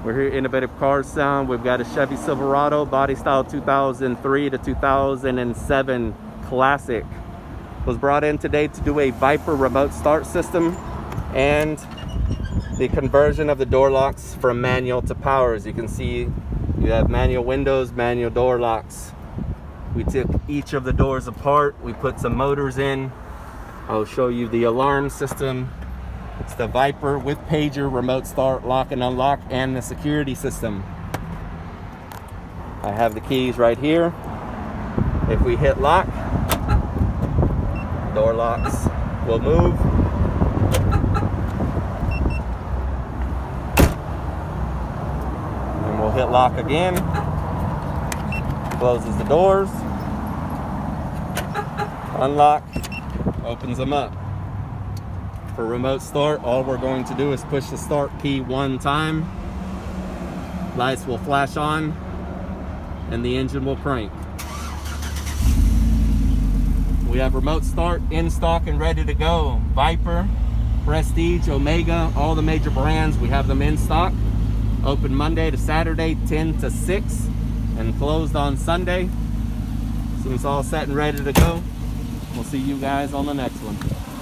We're here Innovative Cars Sound. We've got a Chevy Silverado, body style 2003 to 2007 classic. Was brought in today to do a VIPER remote start system and the conversion of the door locks from manual to power. As you can see, you have manual windows, manual door locks. We took each of the doors apart. We put some motors in. I'll show you the alarm system. It's the VIPER with PAGER, remote start, lock and unlock, and the security system. I have the keys right here. If we hit lock, door locks will move. And we'll hit lock again. Closes the doors. Unlock, opens them up. For remote start, all we're going to do is push the start key one time. Lights will flash on and the engine will crank. We have remote start in stock and ready to go. VIPER, Prestige, Omega, all the major brands, we have them in stock. Open Monday to Saturday, 10 to 6, and closed on Sunday. So it's all set and ready to go. We'll see you guys on the next one.